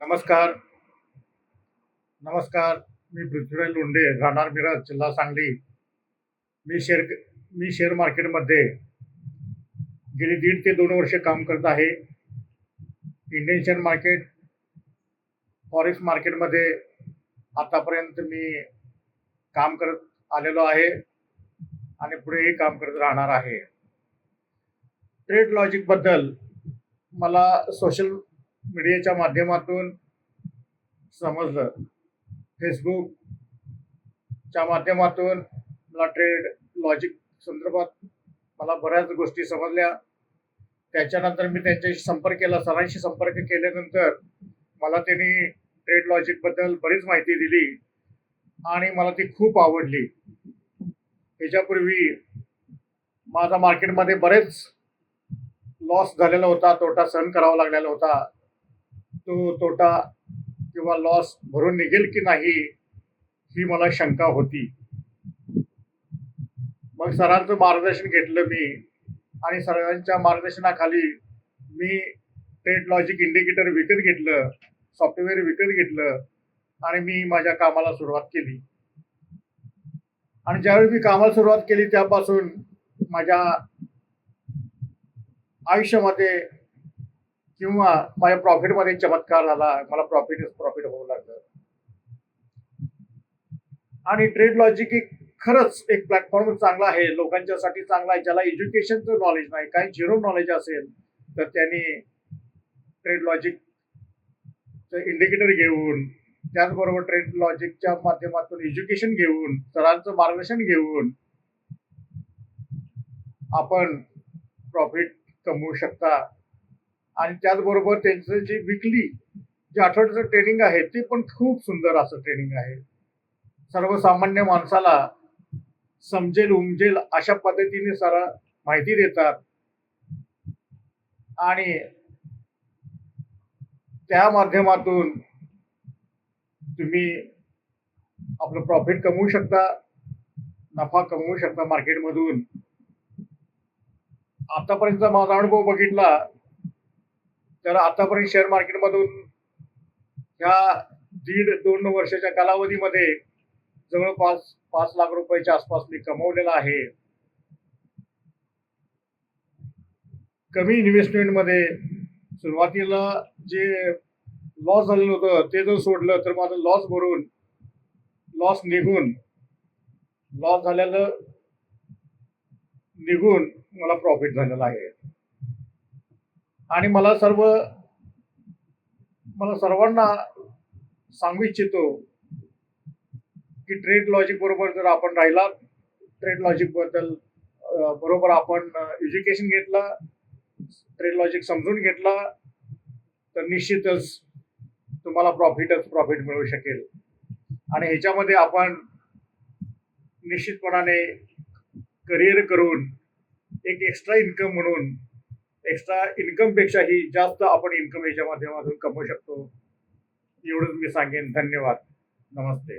नमस्कार, नमस्कार. मी पृथ्वीराज लोंढे, राहणार मिरज, जिल्हा सांगली. मी शेअर मी शेअर मार्केटमध्ये गेली 1.5 ते 2 वर्ष काम करत आहे. इंडियन शेअर मार्केट, फॉरेक्स मार्केटमध्ये आतापर्यंत मी काम करत आलेलो आहे आणि पुढेही काम करत राहणार आहे. ट्रेड लॉजिकबद्दल मला सोशल मीडियाच्या माध्यमातून समजलं. फेसबुकच्या माध्यमातून मला ट्रेड लॉजिक संदर्भात मला बऱ्याच गोष्टी समजल्या. त्याच्यानंतर मी त्यांच्याशी संपर्क केला. सरांशी संपर्क केल्यानंतर मला त्यांनी ट्रेड लॉजिकबद्दल बरीच माहिती दिली आणि मला ती खूप आवडली. ह्याच्यापूर्वी माझा मार्केटमध्ये बरेच लॉस झालेला होता, तोटा सहन करावा लागलेला होता. तो तोटा किंवा लॉस भरून निघेल की नाही ही मला शंका होती. मग सरांचं मार्गदर्शन घेतलं मी आणि सरांच्या मार्गदर्शनाखाली मी ट्रेड लॉजिक इंडिकेटर विकत घेतलं, सॉफ्टवेअर विकत घेतलं आणि मी माझ्या कामाला सुरुवात केली. आणि ज्यावेळी मी कामाला सुरुवात केली त्यापासून माझ्या आयुष्यामध्ये किंवा माझ्या प्रॉफिटमध्ये चमत्कार झाला. मला प्रॉफिट होऊ लागलं. आणि ट्रेड लॉजिक खरंच एक प्लॅटफॉर्म चांगला आहे, लोकांच्यासाठी चांगला आहे. ज्याला एज्युकेशनचं नॉलेज नाही, काही झिरो नॉलेज असेल तर त्यांनी ट्रेड लॉजिकचं इंडिकेटर घेऊन, त्याचबरोबर ट्रेड लॉजिकच्या माध्यमातून एज्युकेशन घेऊन, सरांचं मार्गदर्शन घेऊन आपण प्रॉफिट कमवू शकता. आणि त्याचबरोबर त्यांचं जे विकली जे आठवड्याचं ट्रेनिंग आहे ते पण खूप सुंदर असं ट्रेनिंग आहे. सर्वसामान्य माणसाला समजेल उमजेल अशा पद्धतीने सर माहिती देतात आणि त्या माध्यमातून तुम्ही आपलं प्रॉफिट कमवू शकता, नफा कमवू शकता मार्केटमधून. आतापर्यंतचा माझा अनुभव बघितला तर आतापर्यंत शेअर मार्केटमधून ह्या 1.5-2 वर्षाच्या कालावधीमध्ये जवळपास 5 लाख रुपयाच्या आसपास मी कमवलेला आहे. कमी इन्व्हेस्टमेंटमध्ये सुरुवातीला जे लॉस झालेलं होतं ते जर सोडलं तर माझं लॉस झालेलं निघून मला प्रॉफिट झालेला आहे. आणि मला सर्वांना सांगू इच्छितो की ट्रेड लॉजिक बरोबर जर आपण राहिला, ट्रेड लॉजिक बद्दल बरोबर आपण एज्युकेशन घेतलं, ट्रेड लॉजिक समजून घेतला तर निश्चितच तुम्हाला प्रॉफिट मिळू शकेल. आणि ह्याच्यामध्ये आपण निश्चितपणाने करिअर करून एक एक्स्ट्रा इन्कम म्हणून एक्स्ट्रा इन्कमपेक्षाही जास्त आपण इन्कम याच्या माध्यमातून कमवू शकतो. एवढंच मी सांगेन. धन्यवाद. नमस्ते.